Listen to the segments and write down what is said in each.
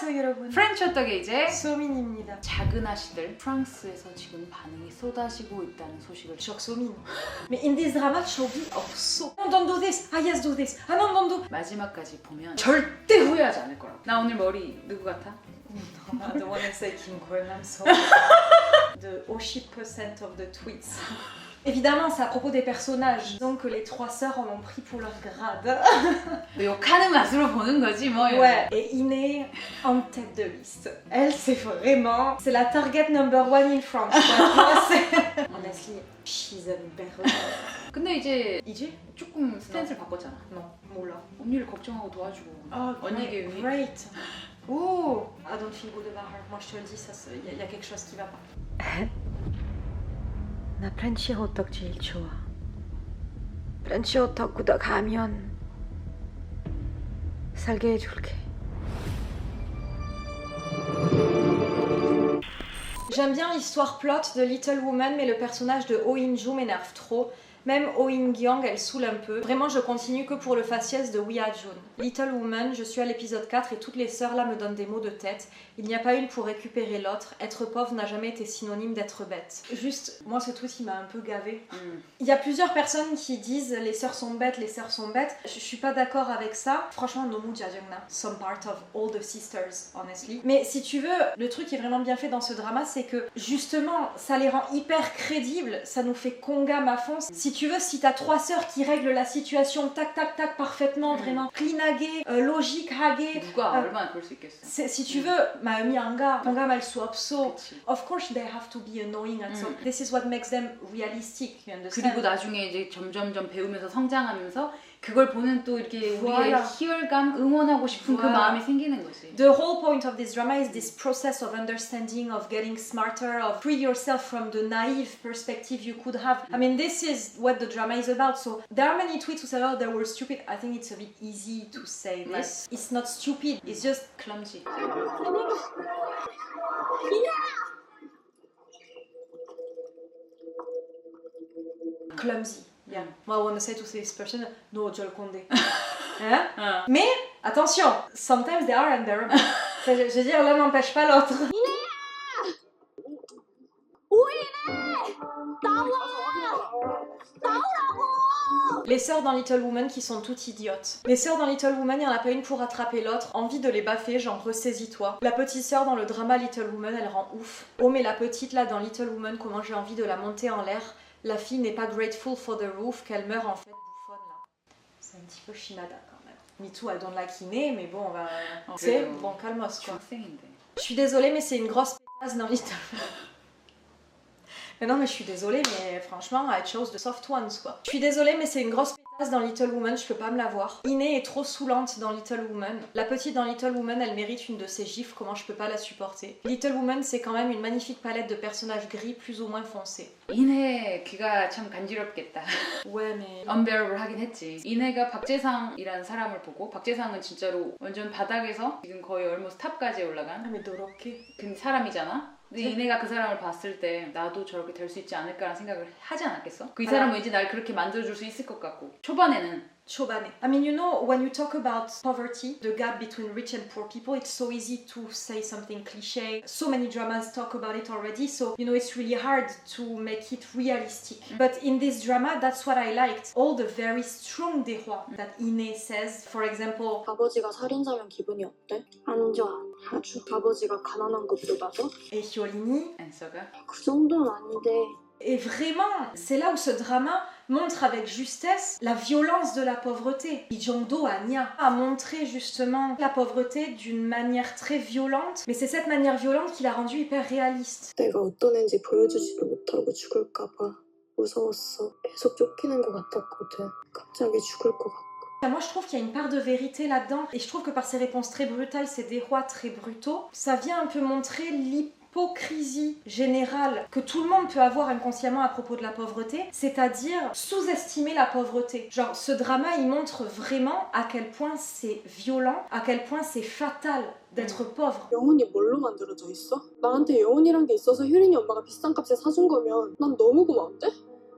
안녕하세요 여러분. 프렌치 호떡의 이제 소민입니다. 작은 아씨들 프랑스에서 지금 반응이 쏟아지고 있다는 소식을 Choc Somin. Mais in this drama, Chogi 없어. Don't do this. Ah yes, do this. Ah non, don't do. 마지막까지 보면 절대 후회하지 않을 거라고. 나 오늘 머리 누구 같아? I don't want to say Kim Kwon, I'm sorry. The 80% of the tweets. Évidemment, c'est à propos des personnages. Disons que les trois sœurs en ont pris pour leur grade. 욕하는 맛으로 보는 거지 뭐. Ouais. Et Iné en tête de liste. Elle, c'est vraiment... C'est la target number one in France. Honestly, she's unbearable. 근데 이제 조금 스탠스를 바꿨잖아. Non, 몰라. 언니를 걱정하고 도와주고. 언니에게 위해. Great. Oh, I don't feel good about her. Moi, je te le dis, il y a quelque chose qui va pas. 나 프렌치 호떡 제일 좋아. 프렌치 호떡보다 가면 살게 해줄게. J'aime bien l'histoire plot de Little Woman, mais le personnage de Oh In-joo m'énerve trop. Même Oh In-gyang, elle saoule un peu. Vraiment, je continue que pour le faciès de Wee Ha-joon. Little Woman, je suis à l'épisode 4 et toutes les sœurs là me donnent des maux de tête. Il n'y a pas une pour récupérer l'autre. Être pauvre n'a jamais été synonyme d'être bête. Juste, moi ce tweet il m'a un peu gavé. Il y a plusieurs personnes qui disent les sœurs sont bêtes, les sœurs sont bêtes. Je suis pas d'accord avec ça. Franchement, nomu jajangna. Some part of all the sisters, honestly. Mais si tu veux, le truc qui est vraiment bien fait dans ce drama, c'est que justement, ça les rend hyper crédibles. Ça nous fait kongam à fond. Si tu veux, si t'as trois sœurs qui règlent la situation tac tac tac parfaitement, vraiment clean하게, logique 하게. 누가 얼마나 그럴 수 있겠어. Si tu veux, 마음이 안 가. 공감 할 수 없어. Of course they have to be annoying and so this is what makes them realistic. You understand? 그리고 나중에 이제 점점점 배우면서 성장하면서 그걸 보는 또 이렇게 우리의 Voilà. 희열감, 응원하고 싶은 그 Voilà. 마음이 생기는 거지. The whole point of this drama is this process of understanding, of getting smarter, of free yourself from the naive perspective you could have. I mean, this is what the drama is about. So there are many tweets who say, oh, they were stupid. I think it's a bit easy to say this. It's not stupid, it's just clumsy. clumsy. Yeah. Well, I want to say to this person, no, Joel Condé. Hein? Mais, attention, sometimes they are unbearable. Je veux dire, l'un n'empêche pas l'autre. Les sœurs dans Little Woman qui sont toutes idiotes. Les sœurs dans Little Woman, il n'y en a pas une pour rattraper l'autre. Envie de les baffer, genre ressaisis-toi. La petite sœur dans le drama Little Woman, elle rend ouf. Oh mais la petite là dans Little Woman, comment j'ai envie de la monter en l'air. La fille n'est pas grateful for the roof, qu'elle meurt en fait bouffonne là. C'est un petit peu Shinada quand même. Me too, I don't like Iné, mais bon, on va... Tu sais, bon, calmos quoi. Je suis désolée, mais c'est une grosse pétasse dans Little Woman. Mais non, mais je suis désolée, mais franchement, I chose the soft ones quoi. Je suis désolée, mais c'est une grosse pétasse dans Little Woman, je peux pas me la voir. Iné est trop saoulante dans Little Woman. La petite dans Little Woman, elle mérite une de ses gifles, comment je peux pas la supporter. Little Woman, c'est quand même une magnifique palette de personnages gris plus ou moins foncés. 이내 귀가 참 간지럽겠다. Ouais, mais... unbearable 하긴 했지. 이내가 박재상이라는 사람을 보고 박재상은 진짜로 완전 바닥에서 지금 거의 almost 탑까지 올라간 Ah, mais 더럽게. 그 사람이잖아. 근데 이내가 그 사람을 봤을 때 나도 저렇게 될 수 있지 않을까라는 생각을 하지 않았겠어? 이 사람은 왠지 날 그렇게 만들어줄 수 있을 것 같고 초반에는 Chobane. I mean, you know, when you talk about poverty, the gap between rich and poor people, it's so easy to say something cliché. So many dramas talk about it already, so, you know, it's really hard to make it realistic. But in this drama, that's what I liked. All the very strong 대화 that Ine says. For example, 아버지가 살인자면 기분이 어때? 안 좋아. 아주. 아버지가 가난한 것도 봐서? et Hyolini. 안서가 그 정도는 아닌데. Et vraiment, c'est là où ce drama montre avec justesse la violence de la pauvreté. Lee Jong-do Anya a montré justement la pauvreté d'une manière très violente, mais c'est cette manière violente qui l'a rendue hyper réaliste. 내가 어떤 애인지 보여주지도 못하고 죽을까 봐 무서웠어. 계속 쫓기는 것 같았거든. 갑자기 죽을 것 같고. Moi je trouve qu'il y a une part de vérité là-dedans, et je trouve que par ces réponses très brutales, ces dérois très brutaux, ça vient un peu montrer l'hypocrisie générale que tout le monde peut avoir inconsciemment à propos de la pauvreté, c'est-à-dire sous-estimer la pauvreté. Genre, ce drama, il montre vraiment à quel point c'est violent, à quel point c'est fatal d'être pauvre. 영혼이 뭘로 만들어져 있어? 나한테 영혼이란 게 있어서 효린이 엄마가 비싼 값에 사준 거면 난 너무 고마운데?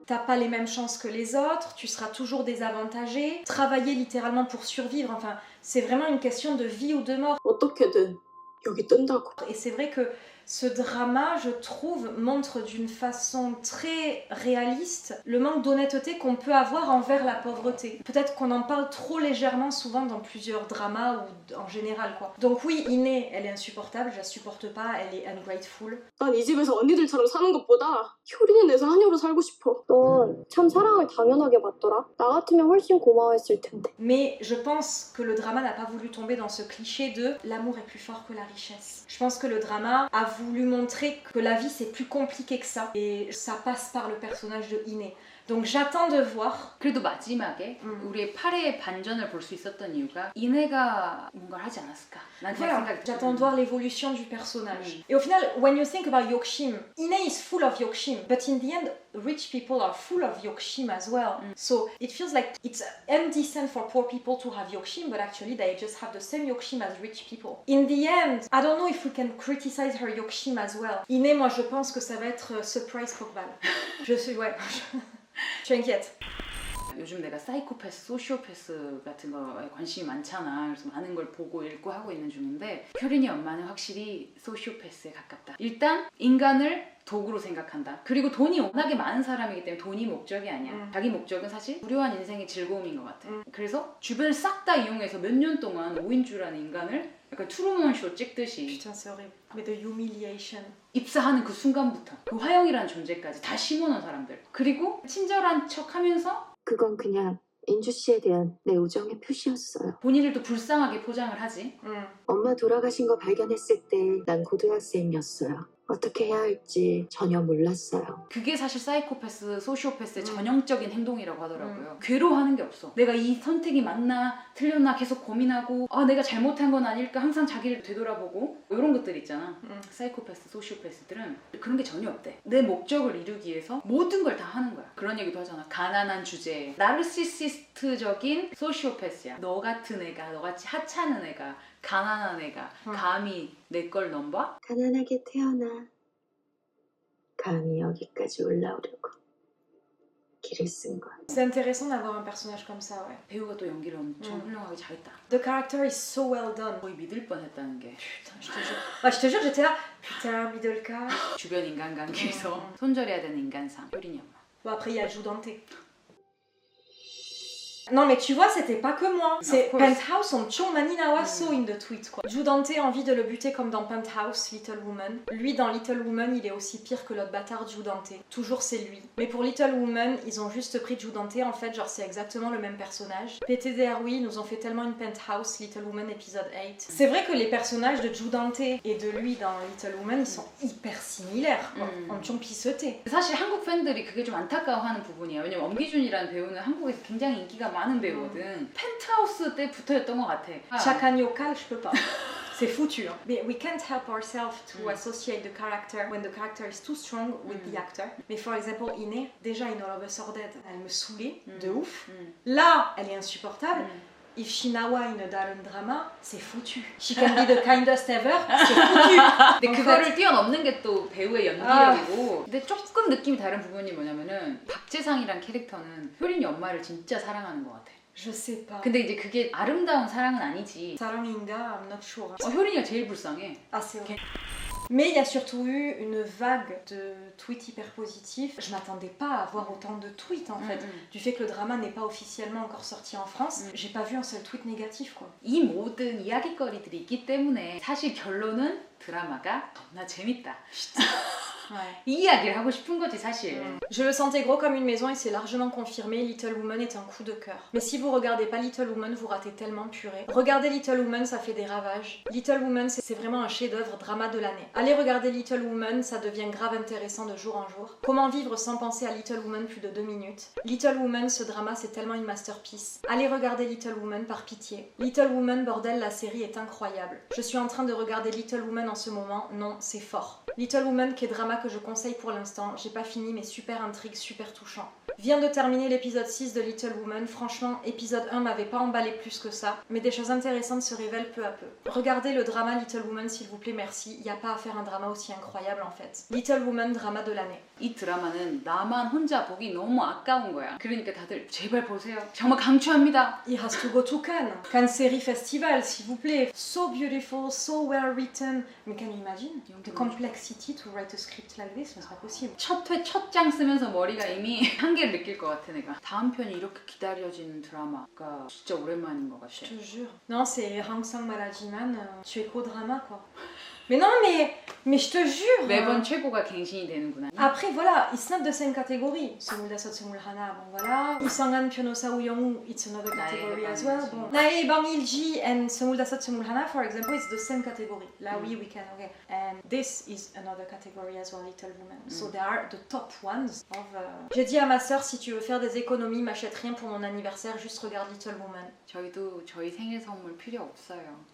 T'as pas les mêmes chances que les autres, tu seras toujours désavantagé, travailler littéralement pour survivre, enfin, c'est vraiment une question de vie ou de mort. 어떻게든 여기 뜬다고. Et c'est vrai que ce drama, je trouve, montre d'une façon très réaliste le manque d'honnêteté qu'on peut avoir envers la pauvreté. Peut-être qu'on en parle trop légèrement souvent dans plusieurs dramas ou en général quoi. Donc oui, Iné, elle est insupportable, je la supporte pas, elle est ungrateful. 난 이 집에서 언니들처럼 사는 것보다 효린이 내서 한여로 살고 싶어. 넌 참 사랑을 당연하게 받더라. 나 같으면 훨씬 고마워했을 텐데. Mais je pense que le drama n'a pas voulu tomber dans ce cliché de l'amour est plus fort que la richesse. Je pense que le drama a voulu montrer que la vie c'est plus compliqué que ça et ça passe par le personnage de Iné. Donc j'attends de voir. 그래도 마지막에 우리의 8회의 반전을 볼 수 있었던 이유가 이내가 뭔가를 하지 않았을까? 난 그런 Voilà, 생각이 j'attends de voir l'évolution du personnage. Et au final, when you think about Yokshim, Iné is full of Yokshim, but in the end, rich people are full of Yokshim as well. So it feels like it's indecent for poor people to have Yokshim, but actually they just have the same Yokshim as rich people. In the end, I don't know if we can criticize her Yokshim as well. Iné, moi je pense que ça va être surprise pour Val. Je suis, ouais, je suis inquiète. 요즘 내가 사이코패스, 소시오패스 같은 거에 관심이 많잖아. 그래서 많은 걸 보고 읽고 하고 있는 중인데 효린이 엄마는 확실히 소시오패스에 가깝다. 일단 인간을 도구로 생각한다. 그리고 돈이 워낙에 많은 사람이기 때문에 돈이 목적이 아니야. 자기 목적은 사실 무료한 인생의 즐거움인 것 같아. 그래서 주변을 싹 다 이용해서 몇 년 동안 5인주라는 인간을 약간 트루먼쇼 찍듯이 Putain, c'est horrible. Mais de humiliation. 입사하는 그 순간부터 그 화영이라는 존재까지 다 심어놓은 사람들. 그리고 친절한 척하면서 그건 그냥 인주 씨에 대한 내 우정의 표시였어요. 본인을 또 불쌍하게 포장을 하지. 엄마 돌아가신 거 발견했을 때 난 고등학생이었어요. 어떻게 해야 할지 전혀 몰랐어요. 그게 사실 사이코패스, 소시오패스의 전형적인 행동이라고 하더라고요. 괴로워하는 게 없어. 내가 이 선택이 맞나 틀렸나 계속 고민하고 내가 잘못한 건 아닐까 항상 자기를 되돌아보고 이런 것들 있잖아. 사이코패스, 소시오패스들은 그런 게 전혀 없대. 내 목적을 이루기 위해서 모든 걸 다 하는 거야. 그런 얘기도 하잖아. 가난한 주제에 나르시시스트적인 소시오패스야. 너 같은 애가, 너같이 하찮은 애가, 가난한 애가 감히 내 걸 넘봐? 가난하게 태어나 감히 여기까지 올라오려고 길을 쓴 거야. C'est intéressant d'avoir un personnage comme ça, ouais. 배우가 또 연기를 엄청 훌륭하게 잘했다. The character is so well done. 거의 믿을 뻔했다는 게 Putain, je te jure. Ah, je te jure, j'étais là. Putain, Midolka. 주변 인간관계에서 손절해야 되는 인간상 효린이 엄마. Bon, après, il y a Joe Dante. Non mais tu vois, c'était pas que moi. C'est Penthouse on Chomaninawa so in the tweet quoi. Joe Dante a envie de le buter comme dans Penthouse, Little Woman. Lui dans Little Woman, il est aussi pire que l'autre bâtard Joe Dante. Toujours c'est lui. Mais pour Little Woman, ils ont juste pris Joe Dante en fait, genre c'est exactement le même personnage. PTDR oui, ils nous ont fait tellement une Penthouse, Little Woman épisode 8. C'est vrai que les personnages de Joe Dante et de lui dans Little Woman, ils sont hyper similaires quoi. 엄청 비슷해. 사실 한국 팬들이 그게 좀 안타까워하는 부분이야. 왜냐면 엄기준이라는 배우는 한국에서 굉장히 인기가 많은 배우거든. 펜트하우스 때 붙어있던 것 같아. Chakan Yokal, je peux pas. C'est foutu. Hein. Mais we can't help ourselves to associate the character when the character is too strong with the actor. Mais for example, Iné, déjà in All of Us Are Dead, elle me saoulait de ouf. Là, elle est insupportable. If Shinawa in a Darren drama, c'est foutu. She can be the kindest ever, c'est foutu. 근데 그거를 뛰어넘는 게 또 배우의 연기력이고. 근데 조금 느낌이 다른 부분이 뭐냐면은 박재상이란 캐릭터는 효린이 엄마를 진짜 사랑하는 것 같아. Je sais pas. 근데 이제 그게 아름다운 사랑은 아니지. 사랑인가? I'm not sure. 효린이가 제일 불쌍해. Ah, c'est vrai. Mais il y a surtout eu une vague de tweets hyper positifs. Je m'attendais pas à avoir autant de tweets en fait. Du fait que le drama n'est pas officiellement encore sorti en France, j'ai pas vu un seul tweet négatif quoi. 이 모든 이야기거리들이 있기 때문에 사실 결론은 드라마가 겁나 재밌다. Ouais. 이 이야기를 하고 싶은 거지 사실. Je le sentais gros comme une maison et c'est largement confirmé, Little Woman est un coup de cœur. Mais si vous regardez pas Little Woman, vous ratez tellement purée. Regardez Little Woman, ça fait des ravages. Little Woman, c'est vraiment un chef-d'œuvre drama de l'année. Allez regarder Little Woman, ça devient grave intéressant de jour en jour. Comment vivre sans penser à Little Woman plus de 2 minutes. Little Woman, ce drama, c'est tellement une masterpiece. Allez regarder Little Woman par pitié. Little Woman, bordel, la série est incroyable. Je suis en train de regarder Little Woman en ce moment, non, c'est fort. Little Woman, qui est drama que je conseille pour l'instant. J'ai pas fini, mais super intrigue, super touchant. Vient de terminer l'épisode 6 de Little Woman. Franchement, épisode 1 m'avait pas emballé plus que ça, mais des choses intéressantes se révèlent peu à peu. Regardez le drama Little Woman s'il vous plaît, merci. Il n'y a pas à faire un drama aussi incroyable en fait. Little Woman, drama de l'année. 이 드라마는 나만 혼자 보기 너무 아까운 거야. 그러니까 다들 제발 보세요. 정말 강추합니다. It has to go to Cannes. Cannes Série Festival, s'il vous plaît. So beautiful, so well written. Mais can you imagine the complexity to write a script like this? C'est pas possible. 첫 회 첫 장 쓰면서 머리가 이미 한계를 느낄 것 같아 내가. 다음 편이 이렇게 기다려지는 드라마가 진짜 오랜만인 것 같아. Je te jure. Non, c'est Hang Sang Malajiman, tu es co-drama quoi. Mais non, mais je te jure. 매번 최고가 갱신이 되는구나. Après, voilà, it's not the same category. Seoul Dasot, Seoul Hana, bon voilà. Isangan, Pyonosa, Uyongu, it's another category as well. Bon. Nae, Bang Il-ji and Seoul Dasot, Seoul Hana, for example, it's the same category. Là, oui, we can, okay. And this is another category as well, Little Woman. So they are the top ones of... J'ai dit à ma sœur, si tu veux faire des économies, m'achète rien pour mon anniversaire, juste regarde Little Woman. 저희도 저희 생일 선물 필요 없어요.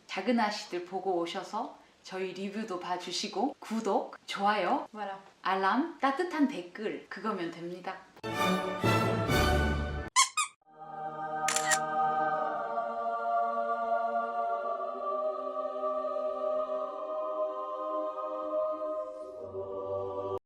작은 아씨들 보고 오셔서 저희 리뷰도 봐주시고 구독, 좋아요, Voilà. 알람, 따뜻한 댓글 그거면 됩니다.